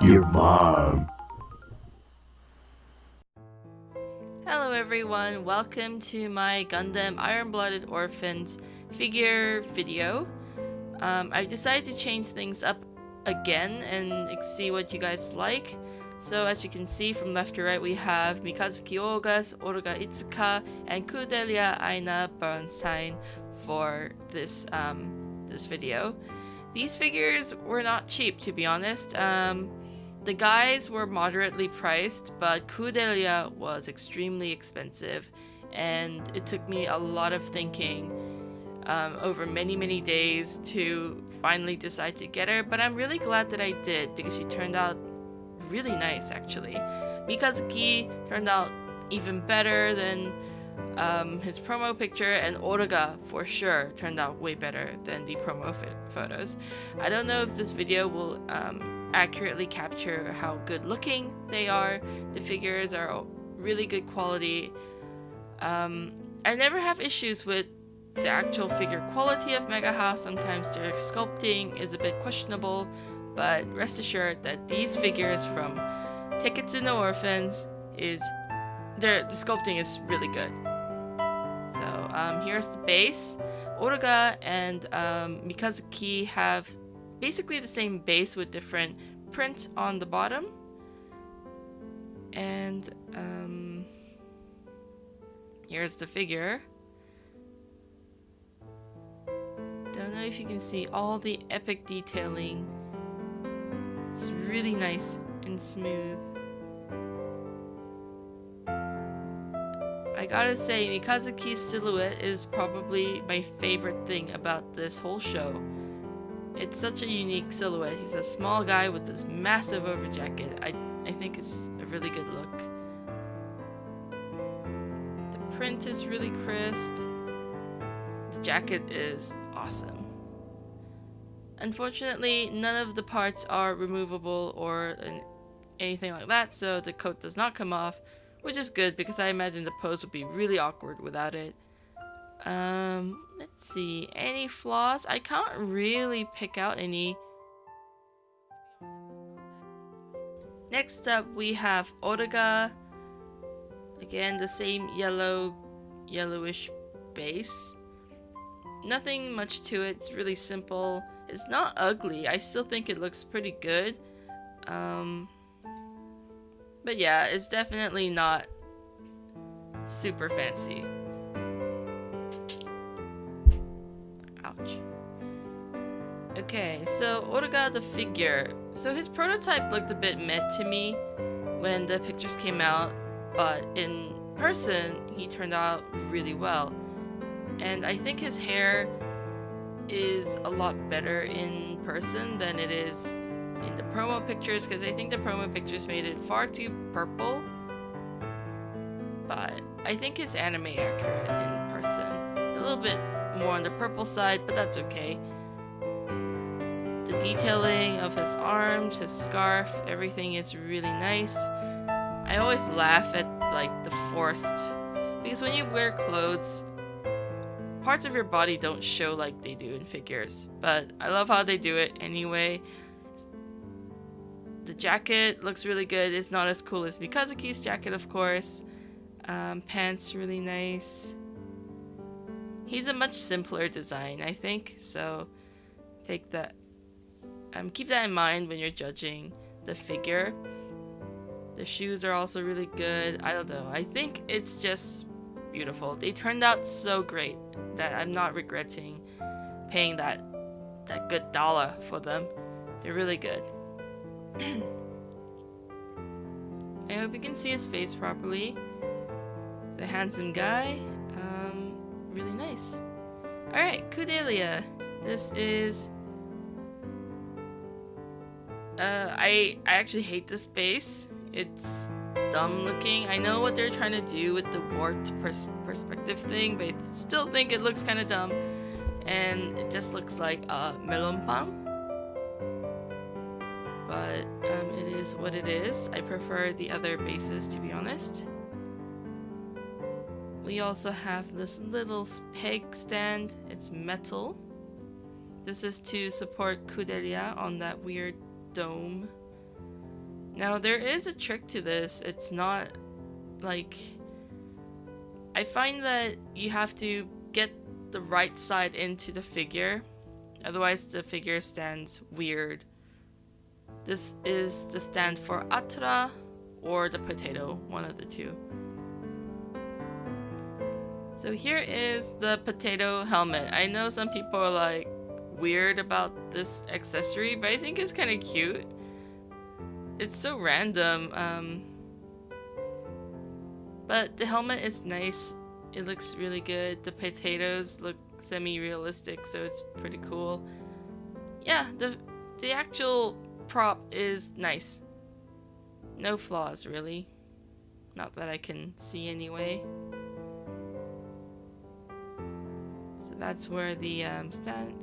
your mom. Hello everyone, welcome to my Gundam Iron-Blooded Orphans figure video. I decided to change things up again and see what you guys like. So as you can see from left to right, we have Mikazuki Augus, Orga Itsuka, and Kudelia, Aina, Bernstein for this video. These figures were not cheap, to be honest. The guys were moderately priced, but Kudelia was extremely expensive, and it took me a lot of thinking over many days to finally decide to get her, but I'm really glad that I did because she turned out really nice actually. Mikazuki turned out even better than his promo picture, and Orga for sure turned out way better than the promo photos. I don't know if this video will accurately capture how good looking they are. The figures are really good quality. I never have issues with the actual figure quality of Megahouse. Sometimes their sculpting is a bit questionable, but rest assured that these figures from Teketsuno Orphans the sculpting is really good. So here's the base. Orga and Mikazuki have basically the same base with different print on the bottom. And here's the figure. Don't know if you can see all the epic detailing. It's really nice and smooth. I gotta say, Mikazuki's silhouette is probably my favorite thing about this whole show. It's such a unique silhouette. He's a small guy with this massive overjacket. I think it's a really good look. The print is really crisp. The jacket is awesome. Unfortunately, none of the parts are removable or anything like that, so the coat does not come off, which is good because I imagine the pose would be really awkward without it. Let's see, any flaws? I can't really pick out any. Next up we have Orga. Again, the same yellowish base. Nothing much to it, it's really simple. It's not ugly, I still think it looks pretty good. But yeah, it's definitely not super fancy. Ouch. Okay, so Orga the figure. So his prototype looked a bit meh to me when the pictures came out, but in person he turned out really well. And I think his hair is a lot better in person than it is in the promo pictures, because I think the promo pictures made it far too purple. But I think it's anime accurate in person. A little bit more on the purple side, but that's okay. The detailing of his arms, his scarf, everything is really nice. I always laugh at like the forced, because when you wear clothes, parts of your body don't show like they do in figures, but I love how they do it anyway. The jacket looks really good. It's not as cool as Mikazuki's jacket, of course. Pants really nice. He's a much simpler design, I think, so take that. Keep that in mind when you're judging the figure. The shoes are also really good. I don't know. I think it's just beautiful. They turned out so great that I'm not regretting paying that good dollar for them. They're really good. I hope you can see his face properly. The handsome guy. Really nice. Alright, Kudelia. This is I actually hate this base. It's dumb looking. I know what they're trying to do with the warped perspective thing, but I still think it looks kind of dumb. And it just looks like a melon pan. But it is what it is. I prefer the other bases, to be honest. We also have this little peg stand. It's metal. This is to support Kudelia on that weird dome. Now there is a trick to this. It's not like... I find that you have to get the right side into the figure, otherwise the figure stands weird. This is the stand for Atra or the potato, one of the two. So here is the potato helmet. I know some people are like weird about this accessory, but I think it's kind of cute. It's so random, but the helmet is nice. It looks really good. The potatoes look semi-realistic, so it's pretty cool. Yeah, the actual prop is nice. No flaws, really. Not that I can see anyway. So that's where the stand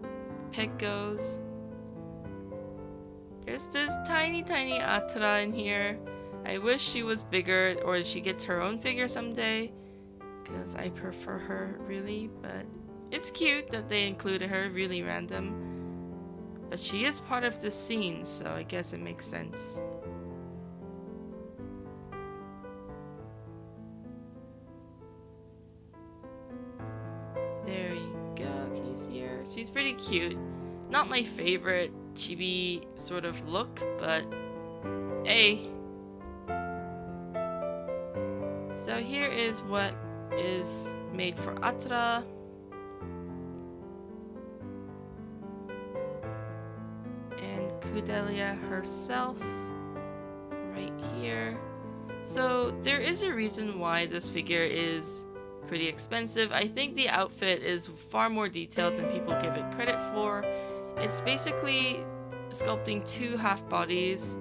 pick goes. There's this tiny Atra in here. I wish she was bigger, or she gets her own figure someday, because I prefer her, really. But it's cute that they included her, really random. But she is part of the scene, so I guess it makes sense. There you go, can you see her? She's pretty cute. Not my favorite chibi sort of look, but hey. So here is what is made for Atra. And Kudelia herself, right here. So there is a reason why this figure is pretty expensive. I think the outfit is far more detailed than people give it credit for. It's basically sculpting two half bodies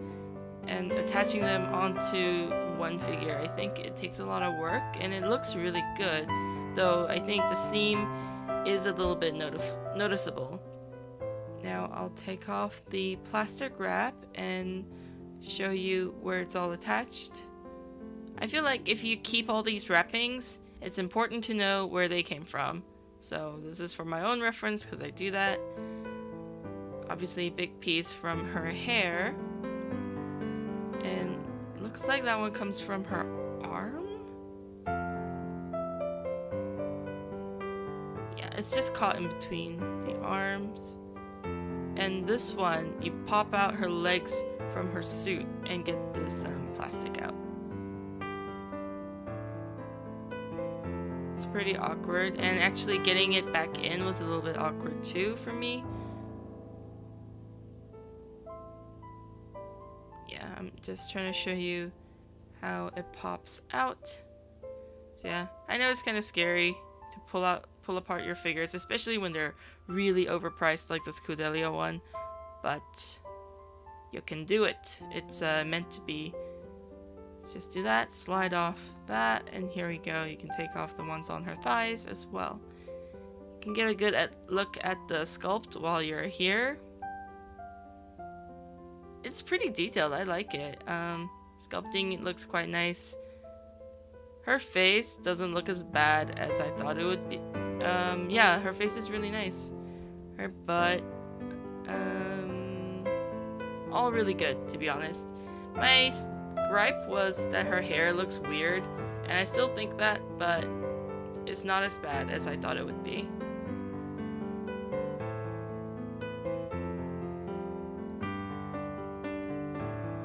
and attaching them onto one figure. I think it takes a lot of work and it looks really good, though I think the seam is a little bit noticeable. Now I'll take off the plastic wrap and show you where it's all attached. I feel like if you keep all these wrappings, it's important to know where they came from. So this is for my own reference because I do that. Obviously a big piece from her hair. And looks like that one comes from her arm? Yeah, it's just caught in between the arms. And this one, you pop out her legs from her suit and get this plastic out. It's pretty awkward, and actually getting it back in was a little bit awkward too for me. Yeah, I'm just trying to show you how it pops out. So yeah, I know it's kind of scary to pull apart your figures, especially when they're really overpriced like this Kudelia one, but you can do it. It's meant to be. Just do that, slide off that, and here we go. You can take off the ones on her thighs as well. You can get a good look at the sculpt while you're here. It's pretty detailed, I like it. Sculpting looks quite nice. Her face doesn't look as bad as I thought it would be. Yeah, her face is really nice. Her butt, all really good, to be honest. My gripe was that her hair looks weird, and I still think that, but it's not as bad as I thought it would be.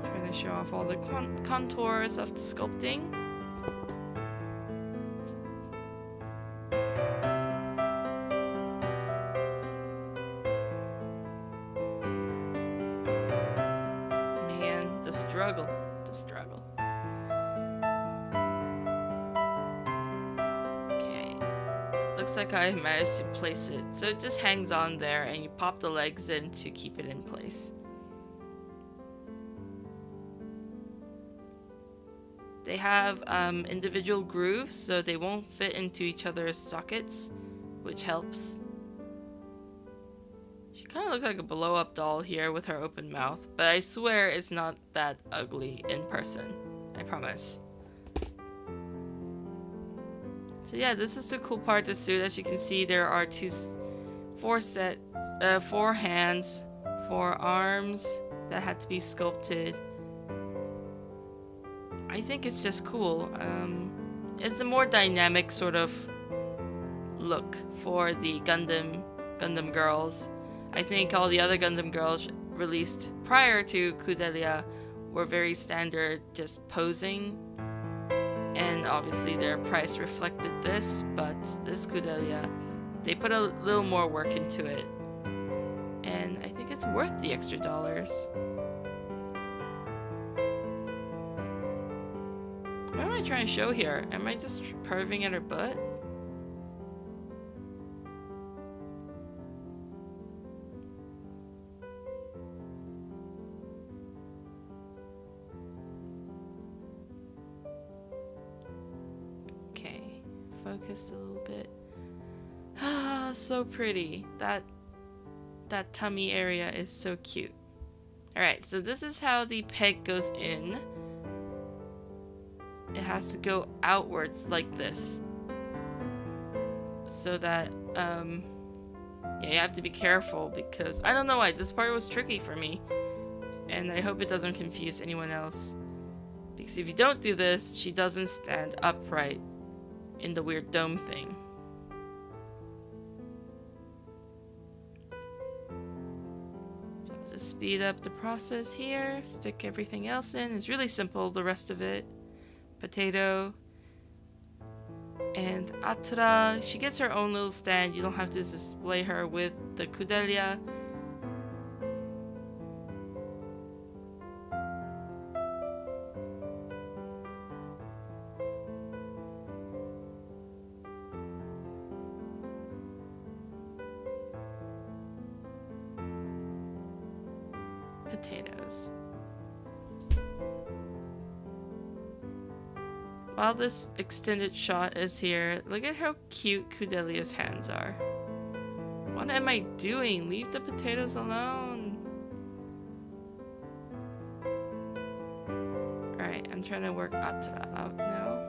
Trying to show off all the contours of the sculpting. The struggle. Okay, looks like I managed to place it. So it just hangs on there and you pop the legs in to keep it in place. They have individual grooves, so they won't fit into each other's sockets, which helps. She kind of looks like a blow-up doll here with her open mouth, but I swear it's not that ugly in person. I promise. So yeah, this is the cool part of the suit. As you can see, there are four hands, 4 arms that had to be sculpted. I think it's just cool. It's a more dynamic sort of look for the Gundam girls. I think all the other Gundam girls released prior to Kudelia were very standard, just posing, and obviously their price reflected this, but this Kudelia, they put a little more work into it, and I think it's worth the extra dollars. What am I trying to show here? Am I just perving at her butt? Okay, focused a little bit. Ah, so pretty. That tummy area is so cute. Alright, so this is how the peg goes in. It has to go outwards like this. So that, yeah, you have to be careful because I don't know why, this part was tricky for me. And I hope it doesn't confuse anyone else. Because if you don't do this, she doesn't stand upright in the weird dome thing. So I'll just speed up the process here, stick everything else in. It's really simple, the rest of it. Potato. And Atra, she gets her own little stand. You don't have to display her with the Kudelia. Potatoes. While this extended shot is here, look at how cute Kudelia's hands are. What am I doing? Leave the potatoes alone. Alright, I'm trying to work Atra out now.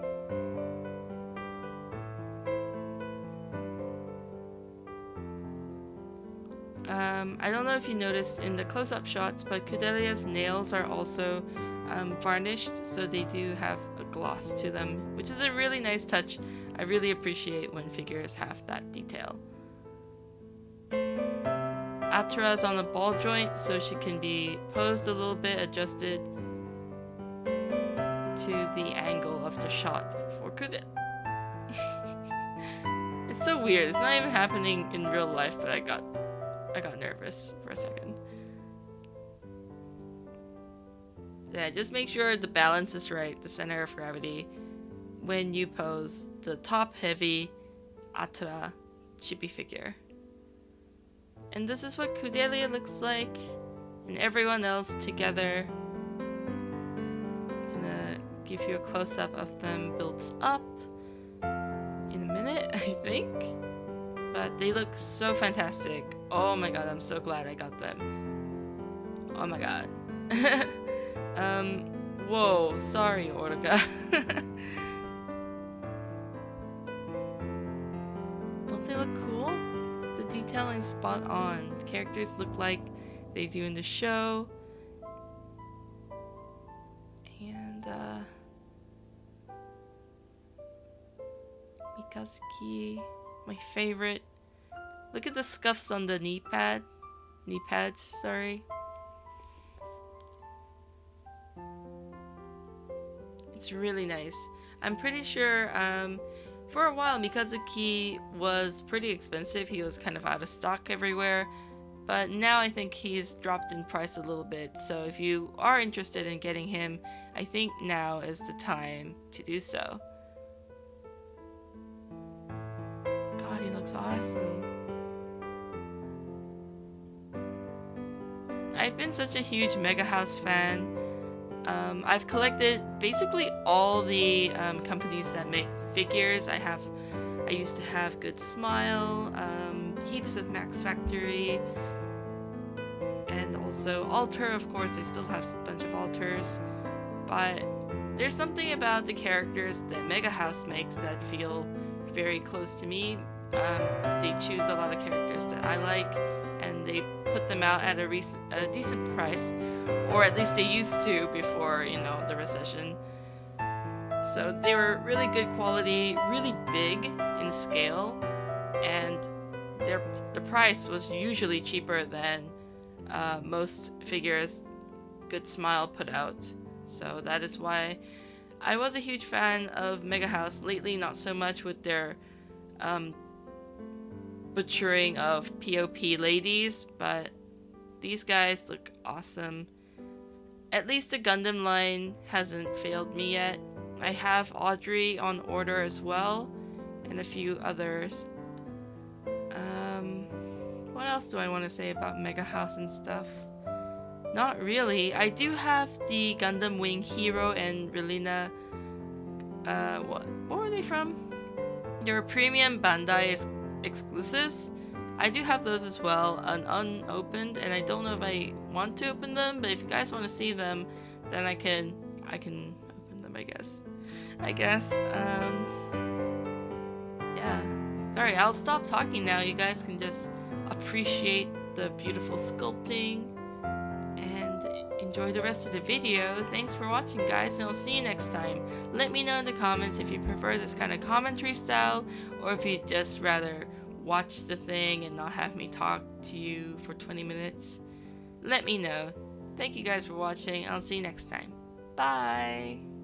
I don't know if you noticed in the close-up shots, but Kudelia's nails are also varnished, so they do have a gloss to them, which is a really nice touch. I really appreciate when figures have that detail. Atra is on the ball joint, so she can be posed a little bit, adjusted to the angle of the shot for Kudelia. It's so weird. It's not even happening in real life, but I got nervous for a second. Yeah, just make sure the balance is right, the center of gravity, when you pose the top-heavy Atra chibi figure. And this is what Kudelia looks like, and everyone else together. I'm gonna give you a close-up of them built up in a minute, I think. But they look so fantastic. Oh my god, I'm so glad I got them. Oh my god. Whoa, sorry, Orga. Don't they look cool? The detailing's spot on. The characters look like they do in the show. And, Mikazuki, my favorite. Look at the scuffs on the knee pads, sorry. It's really nice. I'm pretty sure, for a while Mikazuki was pretty expensive. He was kind of out of stock everywhere. But now I think he's dropped in price a little bit. So if you are interested in getting him, I think now is the time to do so. God, he looks awesome. I've been such a huge Megahouse fan. I've collected basically all the companies that make figures. I used to have Good Smile, heaps of Max Factory, and also Alter, of course. I still have a bunch of Alters. But there's something about the characters that Megahouse makes that feel very close to me. They choose a lot of characters that I like, and they put them out at a decent price, or at least they used to before, you know, the recession. So they were really good quality, really big in scale, and the price was usually cheaper than most figures Good Smile put out. So that is why I was a huge fan of Megahouse. Lately, not so much with their butchering of POP ladies, but these guys look awesome. At least the Gundam line hasn't failed me yet. I have Audrey on order as well, and a few others. What else do I want to say about Megahouse and stuff? Not really. I do have the Gundam Wing Hero and Relina. What were they from? They were premium Bandai exclusives. I do have those as well, unopened, and I don't know if I want to open them, but if you guys want to see them, then I can open them, I guess. Yeah. Sorry, I'll stop talking now. You guys can just appreciate the beautiful sculpting and enjoy the rest of the video. Thanks for watching, guys, and I'll see you next time. Let me know in the comments if you prefer this kind of commentary style, or if you'd just rather watch the thing and not have me talk to you for 20 minutes. Let me know. Thank you guys for watching. I'll see you next time. Bye!